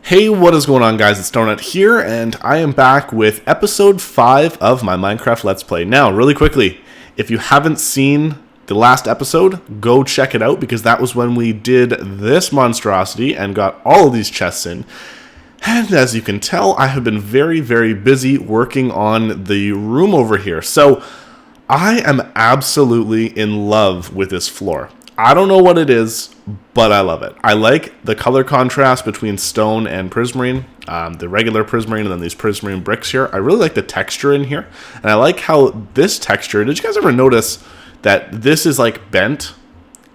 Hey, what is going on, guys? It's Donut here, and I am back with episode 5 of my Minecraft Let's Play. Now, really quickly, if you haven't seen the last episode, go check it out, because that was when we did this monstrosity and got all of these chests in. And as you can tell, I have been very, very busy working on the room over here. So, I am absolutely in love with this floor. I don't know what it is, but I love it. I like the color contrast between stone and prismarine, the regular prismarine and then these prismarine bricks here. I really like the texture in here, and I like how this texture, did you guys ever notice that this is like bent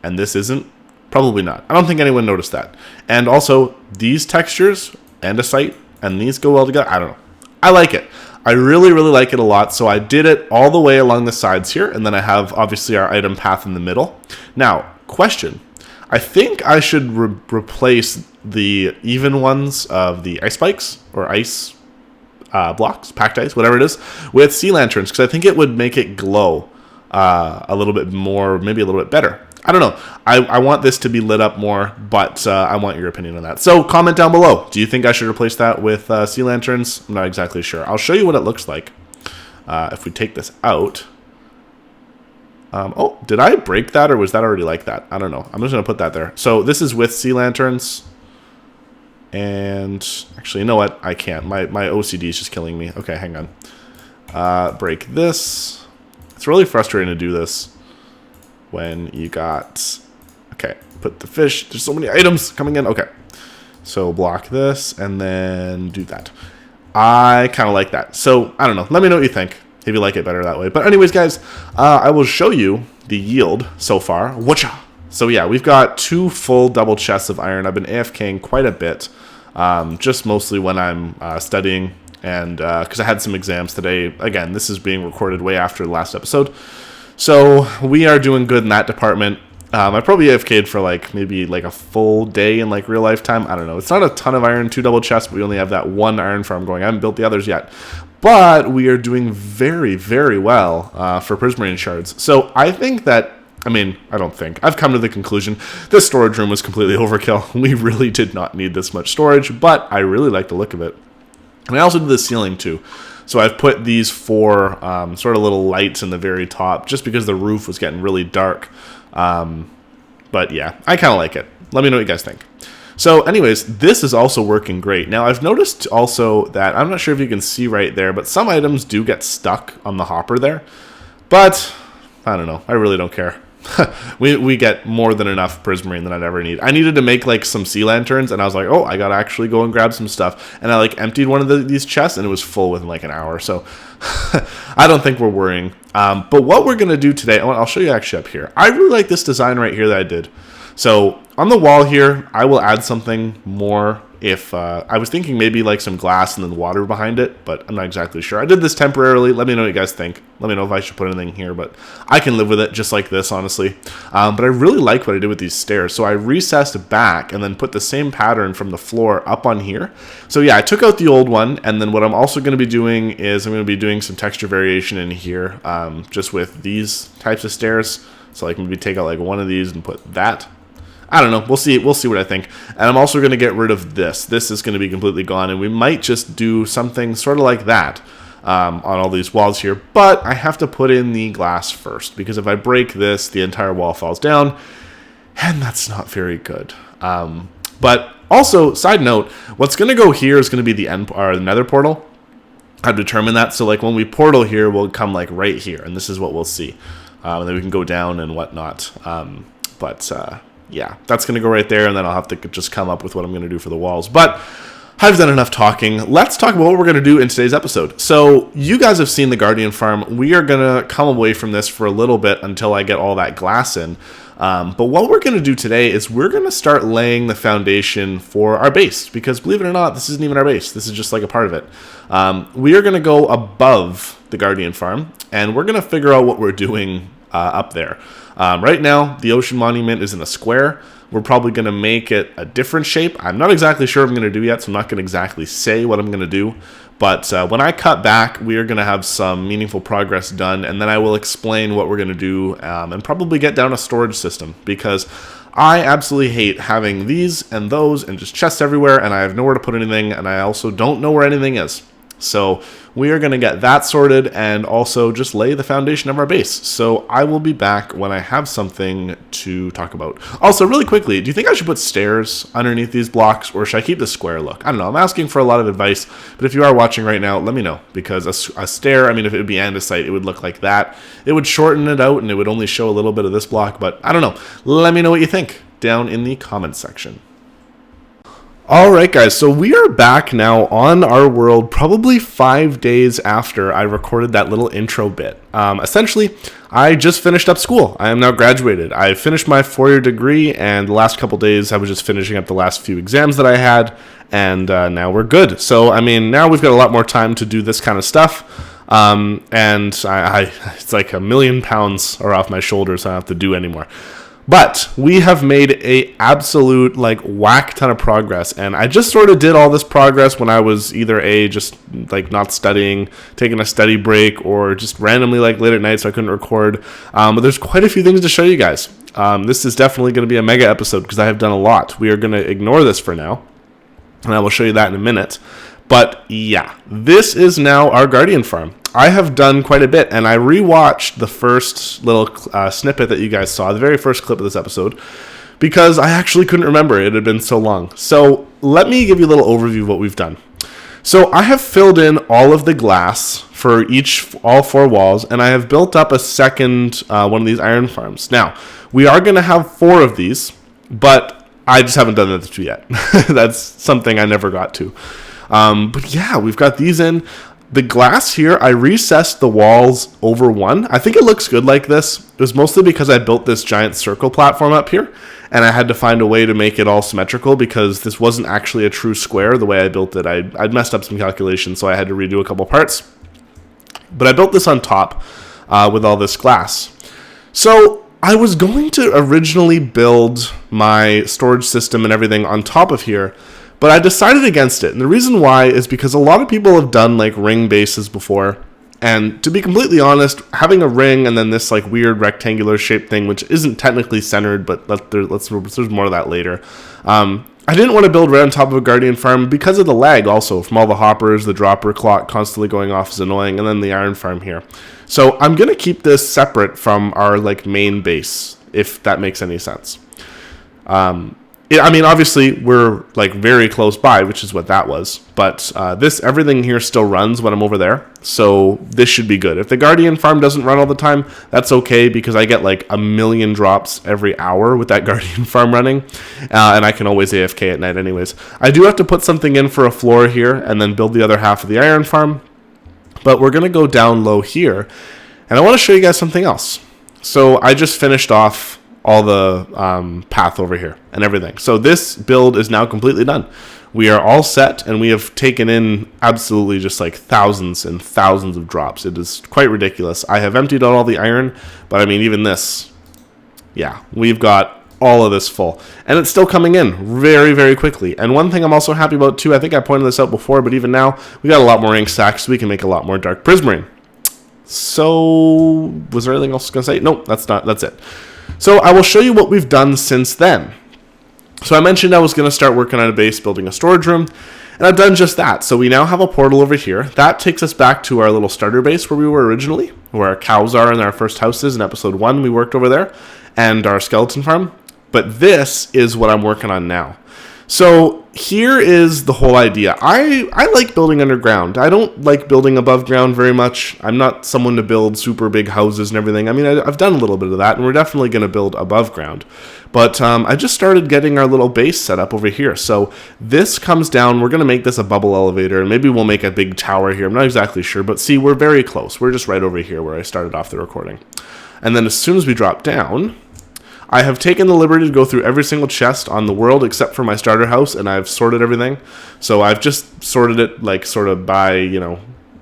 and this isn't? Probably not. I don't think anyone noticed that. And also, these textures, andesite, and these go well together. I don't know. I like it. I really, really like it a lot, so I did it all the way along the sides here, and then I have, obviously, our item path in the middle. Now, question. I think I should replace the even ones of the ice spikes, or ice blocks, packed ice, whatever it is, with sea lanterns, because I think it would make it glow a little bit more, maybe a little bit better. I don't know. I want this to be lit up more, but I want your opinion on that. So comment down below. Do you think I should replace that with sea lanterns? I'm not exactly sure. I'll show you what it looks like if we take this out. Oh, did I break that, or was that already like that? I don't know. I'm just going to put that there. So this is with sea lanterns. And actually, you know what? I can't. My OCD is just killing me. Okay, hang on. Break this. It's really frustrating to do this when you got... Okay, put the fish. There's so many items coming in. Okay. So block this and then do that. I kind of like that. So, I don't know. Let me know what you think, if you like it better that way. But anyways, guys, I will show you the yield so far. Whatcha? So yeah, we've got 2 full double chests of iron. I've been AFKing quite a bit, just mostly when I'm studying, and because I had some exams today. Again, this is being recorded way after the last episode. So we are doing good in that department. I probably AFK'd for maybe a full day in real life time. I don't know. It's not a ton of iron, 2 double chests, but we only have that 1 iron farm going. I haven't built the others yet. But we are doing very, very well for prismarine shards. So I think that, I don't think. I've come to the conclusion this storage room was completely overkill. We really did not need this much storage, but I really like the look of it. And I also did the ceiling too. So I've put these 4 sort of little lights in the very top, just because the roof was getting really dark. But yeah, I kind of like it. Let me know what you guys think. So anyways, this is also working great. Now I've noticed also that, I'm not sure if you can see right there, but some items do get stuck on the hopper there. But, I don't know, I really don't care. we get more than enough prismarine than I'd ever need. I needed to make some sea lanterns, and I was like, oh, I gotta actually go and grab some stuff. And I emptied one of these chests, and it was full within an hour. So I don't think we're worrying. But what we're gonna do today, I'll show you actually up here. I really like this design right here that I did. So on the wall here, I will add something more if I was thinking maybe some glass and then water behind it, but I'm not exactly sure. I did this temporarily. Let me know what you guys think. Let me know if I should put anything here, but I can live with it just like this, honestly. But I really like what I did with these stairs. So I recessed back and then put the same pattern from the floor up on here. So yeah, I took out the old one, and then what I'm also going to be doing is I'm going to be doing some texture variation in here, just with these types of stairs. So maybe take out one of these and put that. I don't know. We'll see what I think. And I'm also going to get rid of this. This is going to be completely gone, and we might just do something sort of like that on all these walls here. But I have to put in the glass first, because if I break this, the entire wall falls down, and that's not very good. But also, side note, what's going to go here is going to be the nether portal. I've determined that. So when we portal here, we'll come right here, and this is what we'll see. And then we can go down and whatnot. Yeah, that's going to go right there, and then I'll have to just come up with what I'm going to do for the walls. But I've done enough talking. Let's talk about what we're going to do in today's episode. So you guys have seen the Guardian Farm. We are going to come away from this for a little bit until I get all that glass in. But what we're going to do today is we're going to start laying the foundation for our base, because believe it or not, this isn't even our base. This is just a part of it. We are going to go above the Guardian Farm, and we're going to figure out what we're doing up there. Right now, the Ocean Monument is in a square. We're probably going to make it a different shape. I'm not exactly sure what I'm going to do yet, so I'm not going to exactly say what I'm going to do. But when I cut back, we are going to have some meaningful progress done, and then I will explain what we're going to do and probably get down a storage system, because I absolutely hate having these and those and just chests everywhere, and I have nowhere to put anything, and I also don't know where anything is. So we are going to get that sorted and also just lay the foundation of our base. So I will be back when I have something to talk about. Also, really quickly, do you think I should put stairs underneath these blocks, or should I keep the square look? I don't know. I'm asking for a lot of advice, but if you are watching right now, let me know. Because a stair, I mean, if it would be andesite, it would look like that. It would shorten it out, and it would only show a little bit of this block, but I don't know. Let me know what you think down in the comments section. Alright guys, so we are back now on our world probably 5 days after I recorded that little intro bit. Essentially, I just finished up school. I am now graduated. I finished my 4-year degree, and the last couple days I was just finishing up the last few exams that I had, and now we're good. So, I mean, now we've got a lot more time to do this kind of stuff, and it's like £1 million are off my shoulders, so I don't have to do anymore. But we have made a absolute whack ton of progress, and I just sort of did all this progress when I was either just not studying, taking a study break, or just randomly late at night so I couldn't record. But there's quite a few things to show you guys. This is definitely going to be a mega episode because I have done a lot. We are going to ignore this for now, and I will show you that in a minute. But yeah, this is now our Guardian farm. I have done quite a bit, and I rewatched the first little snippet that you guys saw, the very first clip of this episode, because I actually couldn't remember. It had been so long. So let me give you a little overview of what we've done. So I have filled in all of the glass for all 4 walls, and I have built up a second one of these iron farms. Now, we are going to have 4 of these, but I just haven't done that yet. That's something I never got to. But yeah, we've got these in. The glass here, I recessed the walls over 1. I think it looks good like this. It was mostly because I built this giant circle platform up here, and I had to find a way to make it all symmetrical because this wasn't actually a true square the way I built it. I'd messed up some calculations, so I had to redo a couple parts. But I built this on top with all this glass. So I was going to originally build my storage system and everything on top of here, but I decided against it, and the reason why is because a lot of people have done ring bases before, and to be completely honest, having a ring and then this weird rectangular shaped thing, which isn't technically centered, but there's more of that later. I didn't want to build right on top of a Guardian farm because of the lag also from all the hoppers, the dropper clock constantly going off is annoying, and then the iron farm here. So I'm going to keep this separate from our main base, if that makes any sense. I mean, obviously, we're very close by, which is what that was. But everything here still runs when I'm over there, so this should be good. If the Guardian farm doesn't run all the time, that's okay because I get 1 million drops every hour with that Guardian farm running, and I can always AFK at night anyways. I do have to put something in for a floor here and then build the other half of the iron farm, but we're going to go down low here, and I want to show you guys something else. So I just finished off all the path over here and everything. So this build is now completely done. We are all set, and we have taken in absolutely just thousands and thousands of drops. It is quite ridiculous. I have emptied out all the iron, but I mean, even this, yeah, we've got all of this full, and it's still coming in very, very quickly. And one thing I'm also happy about too, I think I pointed this out before, but even now, we got a lot more ink stacks, so we can make a lot more dark prismarine. So, was there anything else I was going to say? Nope, that's it. So I will show you what we've done since then. So I mentioned I was going to start working on a base, building a storage room, and I've done just that. So we now have a portal over here. That takes us back to our little starter base where we were originally, where our cows are in our first houses. In episode 1, we worked over there, and our skeleton farm. But this is what I'm working on now. So here is the whole idea. I like building underground. I don't like building above ground very much. I'm not someone to build super big houses and everything. I mean, I've done a little bit of that, and we're definitely going to build above ground. But I just started getting our little base set up over here. So this comes down. We're going to make this a bubble elevator, and maybe we'll make a big tower here. I'm not exactly sure, but see, we're very close. We're just right over here where I started off the recording. And then as soon as we drop down, I have taken the liberty to go through every single chest on the world except for my starter house, and I've sorted everything. So I've just sorted it sort of by,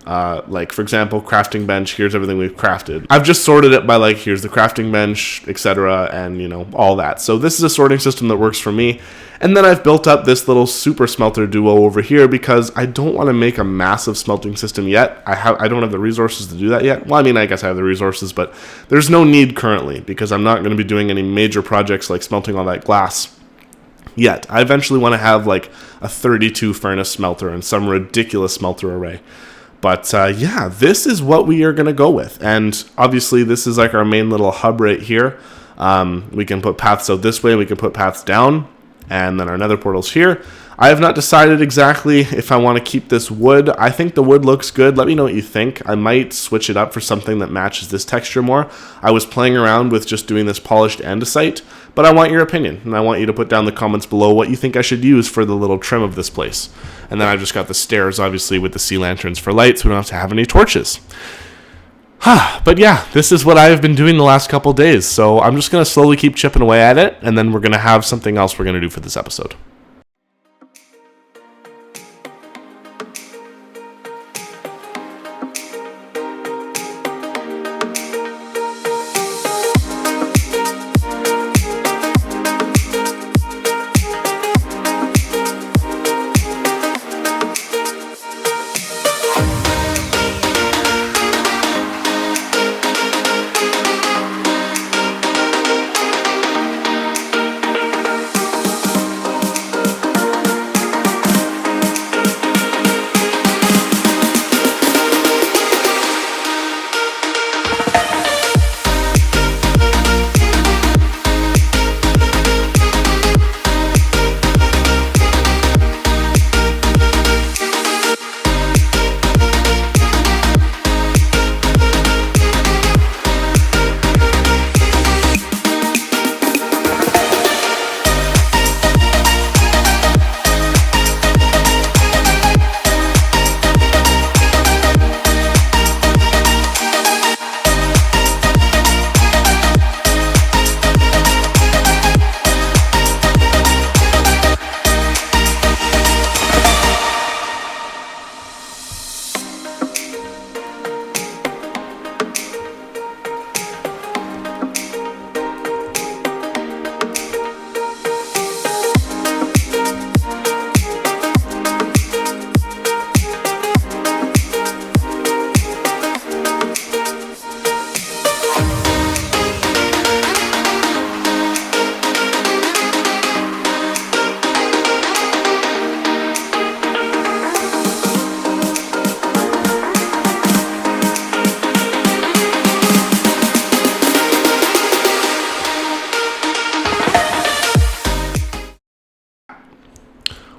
Like, for example, crafting bench, here's everything we've crafted. I've just sorted it by, like, here's the crafting bench, etc., and, you know, all that. So this is a sorting system that works for me. And then I've built up this little super smelter duo over here because I don't want to make a massive smelting system yet. I don't have the resources to do that yet. Well, I mean, I guess I have the resources, but there's no need currently because I'm not going to be doing any major projects like smelting all that glass yet. I eventually want to have, like, a 32 furnace smelter and some ridiculous smelter array. But yeah, this is what we are going to go with. And obviously, this is like our main little hub right here. We can put paths out this way. We can put paths down. And then our nether portal's here. I have not decided exactly if I want to keep this wood. I think the wood looks good. Let me know what you think. I might switch it up for something that matches this texture more. I was playing around with just doing this polished andesite, but I want your opinion. And I want you to put down the comments below what you think I should use for the little trim of this place. And then I've just got the stairs, obviously, with the sea lanterns for light, so we don't have to have any torches. But yeah, this is what I've been doing the last couple days. So I'm just going to slowly keep chipping away at it, and then we're going to have something else we're going to do for this episode.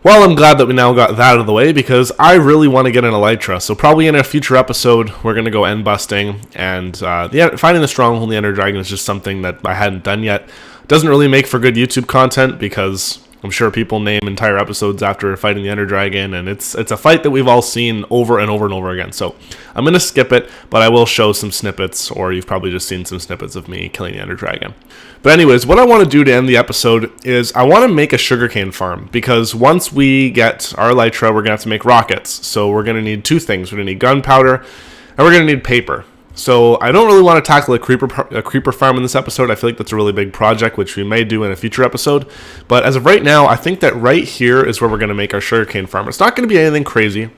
Well, I'm glad that we now got that out of the way because I really want to get an elytra. So probably in a future episode, we're going to go end busting. And finding the stronghold in the Ender Dragon is just something that I hadn't done yet. Doesn't really make for good YouTube content because I'm sure people name entire episodes after fighting the Ender Dragon, and it's a fight that we've all seen over and over and over again. So I'm going to skip it, but I will show some snippets, or you've probably just seen some snippets of me killing the Ender Dragon. But anyways, what I want to do to end the episode is I want to make a sugarcane farm, because once we get our elytra, we're going to have to make rockets. So we're going to need two things. We're going to need gunpowder, and we're going to need paper. So I don't really want to tackle a creeper farm in this episode. I feel like that's a really big project, which we may do in a future episode. But as of right now, I think that right here is where we're going to make our sugarcane farm. It's not going to be anything crazy.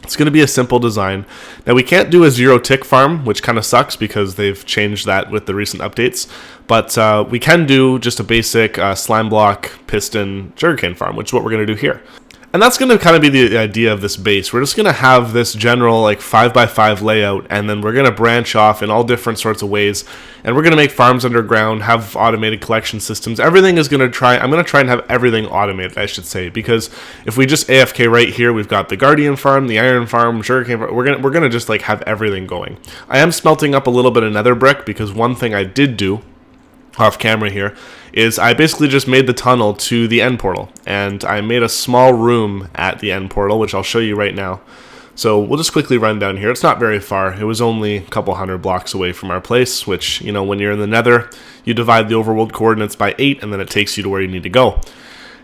It's going to be a simple design. Now, we can't do a zero tick farm, which kind of sucks because they've changed that with the recent updates. But we can do just a basic slime block piston sugarcane farm, which is what we're going to do here. And that's going to kind of be the idea of this base. We're just going to have this general like 5x5 layout, and then we're going to branch off in all different sorts of ways. And we're going to make farms underground, have automated collection systems. Everything is going to I'm going to try and have everything automated, I should say, because if we just AFK right here, we've got the Guardian farm, the Iron farm, sugarcane farm. We're going to just like have everything going. I am smelting up a little bit of nether brick because one thing I did do off camera here is I basically just made the tunnel to the end portal, and I made a small room at the end portal, which I'll show you right now. So we'll just quickly run down here. It's not very far. It was only a couple hundred blocks away from our place, which, you know, when you're in the nether, you divide the overworld coordinates by 8, and then it takes you to where you need to go.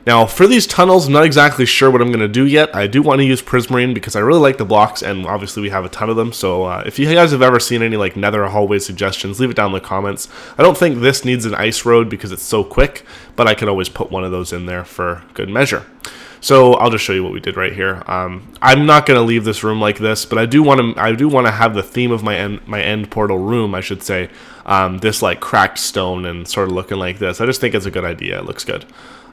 Now, for these tunnels, I'm not exactly sure what I'm going to do yet. I do want to use Prismarine because I really like the blocks, and obviously we have a ton of them. So if you guys have ever seen any like Nether hallway suggestions, leave it down in the comments. I don't think this needs an ice road because it's so quick, but I can always put one of those in there for good measure. So I'll just show you what we did right here. I'm not going to leave this room like this, but I do want to have the theme of my end portal room, I should say, this like cracked stone and sort of looking like this. I just think it's a good idea. It looks good.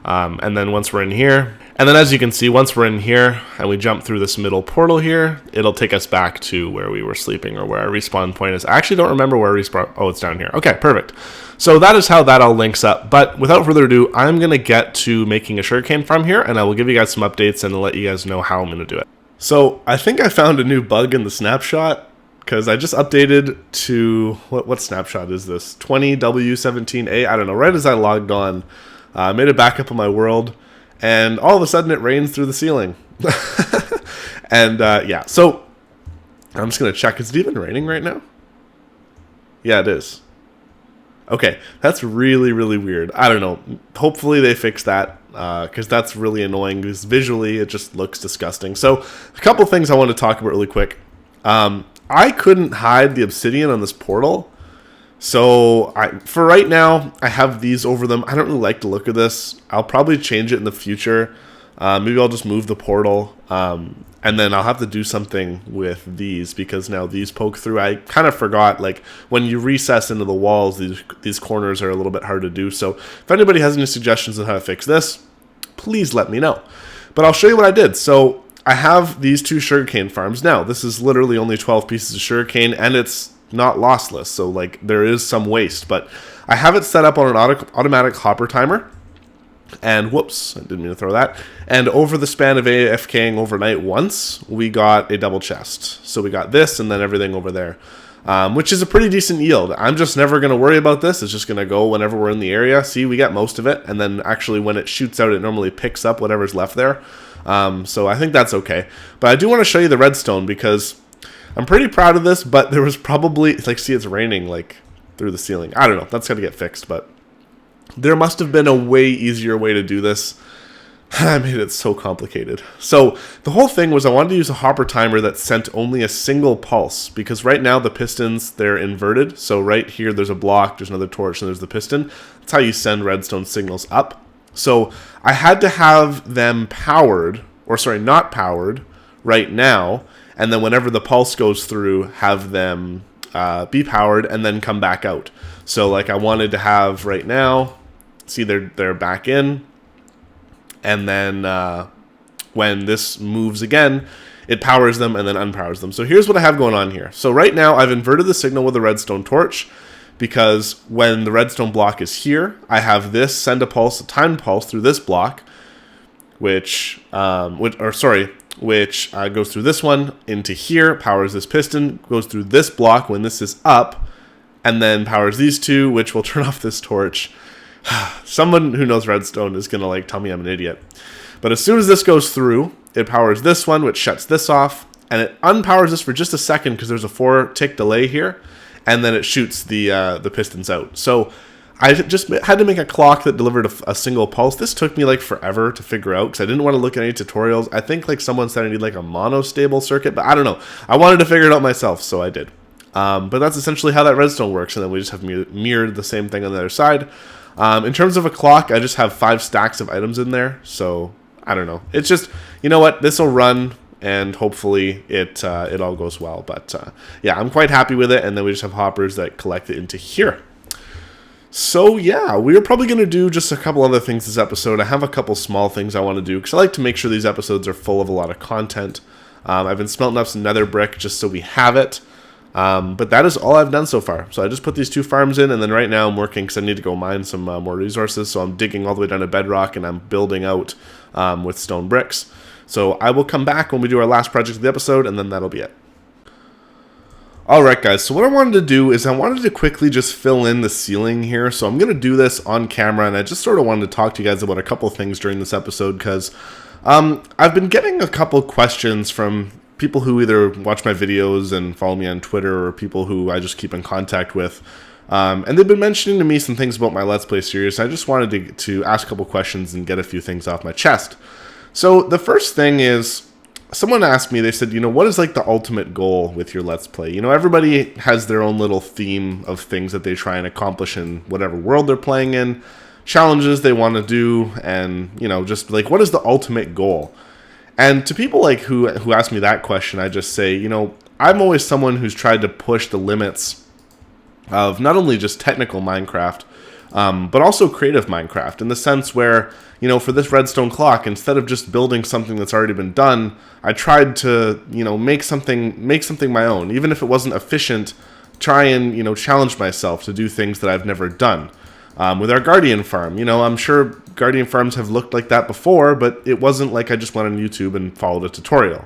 And then once we're in here, and then as you can see, once we're in here and we jump through this middle portal here, it'll take us back to where we were sleeping or where our respawn point is. I actually don't remember where respawn. Oh, it's down here. Okay, perfect. So that is how that all links up. But without further ado, I'm going to get to making a sugarcane farm here, and I will give you guys some updates and let you guys know how I'm going to do it. So I think I found a new bug in the snapshot because I just updated to, what snapshot is this? 20W17A? I don't know. Right as I logged on, I made a backup of my world, and all of a sudden it rains through the ceiling. And yeah, so I'm just going to check. Is it even raining right now? Yeah, it is. Okay, that's really, really weird. I don't know. Hopefully they fix that because that's really annoying because visually it just looks disgusting. So a couple things I want to talk about really quick. I couldn't hide the obsidian on this portal. So for right now, I have these over them. I don't really like the look of this. I'll probably change it in the future. Maybe I'll just move the portal. And then I'll have to do something with these because now these poke through. I kind of forgot, like, when you recess into the walls, these corners are a little bit hard to do. So if anybody has any suggestions on how to fix this, please let me know. But I'll show you what I did. So I have these 2 sugarcane farms. Now, this is literally only 12 pieces of sugarcane, and it's not lossless. So, like, there is some waste. But I have it set up on an automatic hopper timer. And whoops, I didn't mean to throw that. And over the span of AFKing overnight once, we got a double chest. So we got this and then everything over there, which is a pretty decent yield. I'm just never going to worry about this. It's just going to go whenever we're in the area. See, we got most of it. And then actually when it shoots out, it normally picks up whatever's left there. So I think that's okay. But I do want to show you the redstone because I'm pretty proud of this, but there was probably, like, see, it's raining like through the ceiling. I don't know. That's got to get fixed, but there must have been a way easier way to do this. I made it so complicated. So the whole thing was I wanted to use a hopper timer that sent only a single pulse because right now the pistons, they're inverted. So right here there's a block, there's another torch, and there's the piston. That's how you send redstone signals up. So I had to have them powered, or sorry, not powered right now. And then whenever the pulse goes through, have them be powered and then come back out. So like I wanted to have right now, see they're back in, and then when this moves again, it powers them and then unpowers them. So here's what I have going on here. So right now I've inverted the signal with a redstone torch because when the redstone block is here, I have this send a pulse, a timed pulse through this block, which goes through this one into here, powers this piston, goes through this block when this is up, and then powers these two, which will turn off this torch. Someone who knows redstone is going to like tell me I'm an idiot. But as soon as this goes through, it powers this one, which shuts this off, and it unpowers this for just a second because there's a 4-tick delay here, and then it shoots the pistons out. So I just had to make a clock that delivered a single pulse. This took me like forever to figure out because I didn't want to look at any tutorials. I think like someone said I need like a monostable circuit, but I don't know. I wanted to figure it out myself, so I did. But that's essentially how that redstone works, and then we just have mirrored the same thing on the other side. In terms of a clock, I just have 5 stacks of items in there, so I don't know. It's just, you know what, this will run, and hopefully it all goes well. But yeah, I'm quite happy with it, and then we just have hoppers that collect it into here. So yeah, we're probably going to do just a couple other things this episode. I have a couple small things I want to do, because I like to make sure these episodes are full of a lot of content. I've been smelting up some nether brick just so we have it. But that is all I've done so far. So I just put these 2 farms in, and then right now I'm working because I need to go mine some more resources. So I'm digging all the way down to bedrock, and I'm building out with stone bricks. So I will come back when we do our last project of the episode, and then that'll be it. Alright guys, so what I wanted to do is I wanted to quickly just fill in the ceiling here. So I'm going to do this on camera, and I just sort of wanted to talk to you guys about a couple things during this episode because I've been getting a couple questions from people who either watch my videos and follow me on Twitter, or people who I just keep in contact with And they've been mentioning to me some things about my Let's Play series. I just wanted to ask a couple questions and get a few things off my chest. So the first thing is, someone asked me, they said, what is like the ultimate goal with your Let's Play? Everybody has their own little theme of things that they try and accomplish in whatever world they're playing in, challenges they want to do, and, just like, what is the ultimate goal? And to people like who ask me that question, I just say, I'm always someone who's tried to push the limits of not only just technical Minecraft, but also creative Minecraft, in the sense where, for this redstone clock, instead of just building something that's already been done, I tried to, make something my own. Even if it wasn't efficient, try and, challenge myself to do things that I've never done. With our Guardian farm, I'm sure Guardian farms have looked like that before, but it wasn't like I just went on YouTube and followed a tutorial.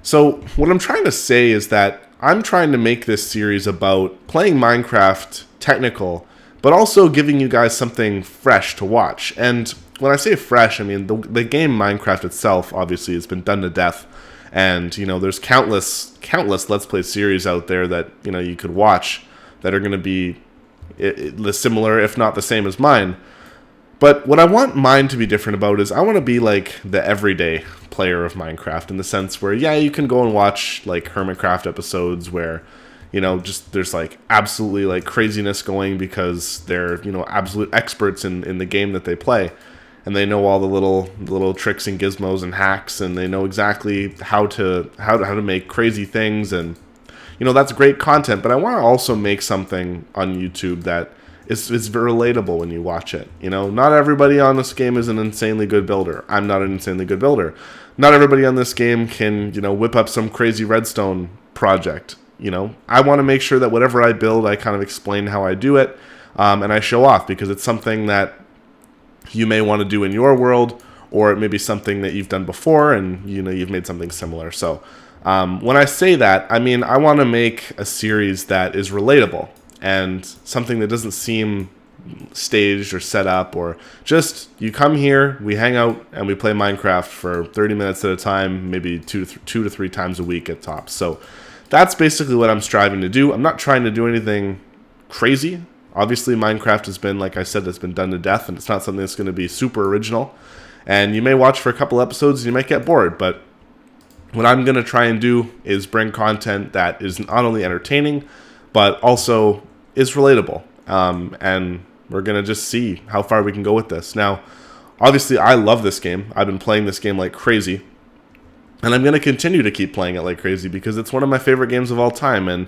So what I'm trying to say is that I'm trying to make this series about playing Minecraft technical, but also giving you guys something fresh to watch. And when I say fresh, I mean the game Minecraft itself obviously has been done to death. And, there's countless Let's Play series out there that, you could watch that are going to be similar, if not the same as mine. But what I want mine to be different about is I want to be like the everyday player of Minecraft, in the sense where, yeah, you can go and watch like Hermitcraft episodes where, just there's like absolutely like craziness going because they're, absolute experts in the game that they play. And they know all the little tricks and gizmos and hacks, and they know exactly how to make crazy things, and that's great content. But I want to also make something on YouTube that is relatable when you watch it. Not everybody on this game is an insanely good builder. I'm not an insanely good builder. Not everybody on this game can, whip up some crazy redstone project. I want to make sure that whatever I build, I kind of explain how I do it, and I show off, because it's something that you may want to do in your world, or it may be something that you've done before and, you've made something similar. So when I say that, I mean, I want to make a series that is relatable and something that doesn't seem staged or set up, or just you come here, we hang out, and we play Minecraft for 30 minutes at a time, maybe two to three times a week at tops. So that's basically what I'm striving to do. I'm not trying to do anything crazy. Obviously, Minecraft has been, like I said, it's been done to death, and it's not something that's going to be super original. And you may watch for a couple episodes and you might get bored, but what I'm going to try and do is bring content that is not only entertaining, but also is relatable. And we're going to just see how far we can go with this. Now, obviously, I love this game. I've been playing this game like crazy. And I'm going to continue to keep playing it like crazy, because it's one of my favorite games of all time. And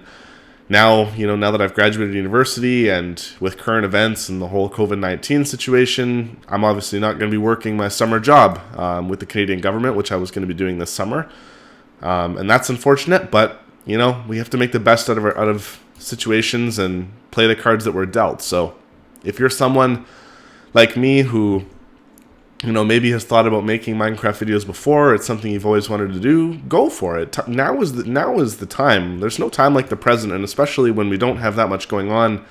now, now that I've graduated university, and with current events and the whole COVID-19 situation, I'm obviously not going to be working my summer job with the Canadian government, which I was going to be doing this summer. And that's unfortunate, but, we have to make the best out of situations and play the cards that we're dealt. So if you're someone like me who, maybe has thought about making Minecraft videos before, it's something you've always wanted to do, go for it. Now is the time. There's no time like the present, and especially when we don't have that much going on.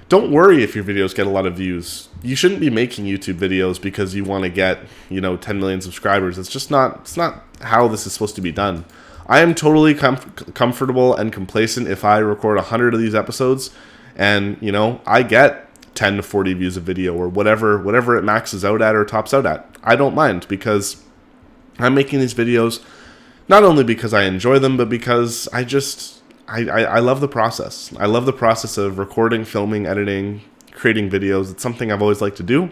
Don't worry if your videos get a lot of views. You shouldn't be making YouTube videos because you want to get, 10 million subscribers. It's not how this is supposed to be done. I am totally comfortable and complacent if I record 100 of these episodes and, I get 10 to 40 views a video, or whatever it maxes out at or tops out at. I don't mind, because I'm making these videos not only because I enjoy them, but because I love the process. I love the process of recording, filming, editing, creating videos. It's something I've always liked to do,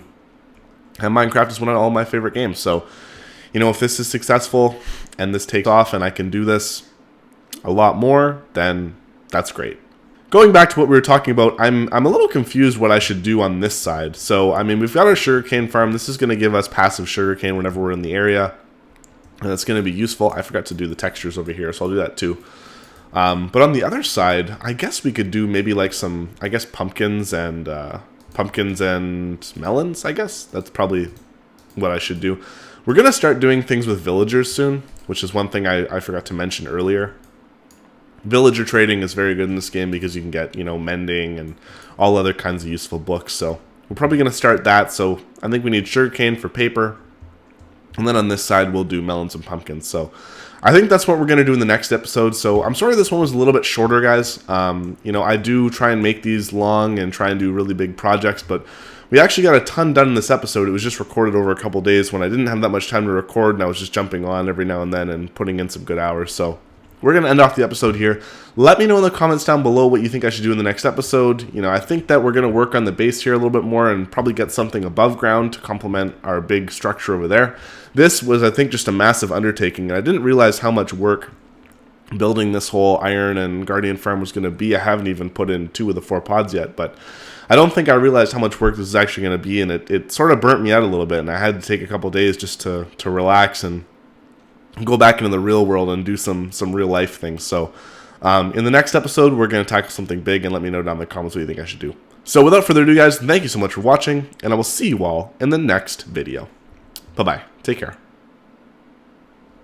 and Minecraft is one of all my favorite games. So, if this is successful and this takes off and I can do this a lot more, then that's great. Going back to what we were talking about, I'm a little confused what I should do on this side. So, I mean, we've got our sugarcane farm. This is going to give us passive sugarcane whenever we're in the area, and that's going to be useful. I forgot to do the textures over here, so I'll do that too. But on the other side, I guess we could do maybe like some, pumpkins and melons, I guess. That's probably what I should do. We're going to start doing things with villagers soon, which is one thing I forgot to mention earlier. Villager trading is very good in this game because you can get, mending and all other kinds of useful books. So we're probably going to start that. So I think we need sugarcane for paper. And then on this side, we'll do melons and pumpkins. So I think that's what we're going to do in the next episode. So I'm sorry this one was a little bit shorter, guys. You know, I do try and make these long and try and do really big projects, but we actually got a ton done in this episode. It was just recorded over a couple days when I didn't have that much time to record, and I was just jumping on every now and then and putting in some good hours. So we're going to end off the episode here. Let me know in the comments down below what you think I should do in the next episode. You know, I think that we're going to work on the base here a little bit more and probably get something above ground to complement our big structure over there. This was, I think, just a massive undertaking, and I didn't realize how much work building this whole iron and guardian farm was going to be. I haven't even put in 2 of the 4 pods yet, but I don't think I realized how much work this is actually going to be, and it sort of burnt me out a little bit, and I had to take a couple days just to relax and go back into the real world and do some real life things. So in the next episode, we're going to tackle something big, and let me know down in the comments what you think I should do. So without further ado, guys, thank you so much for watching, and I will see you all in the next video. Bye-bye. Take care.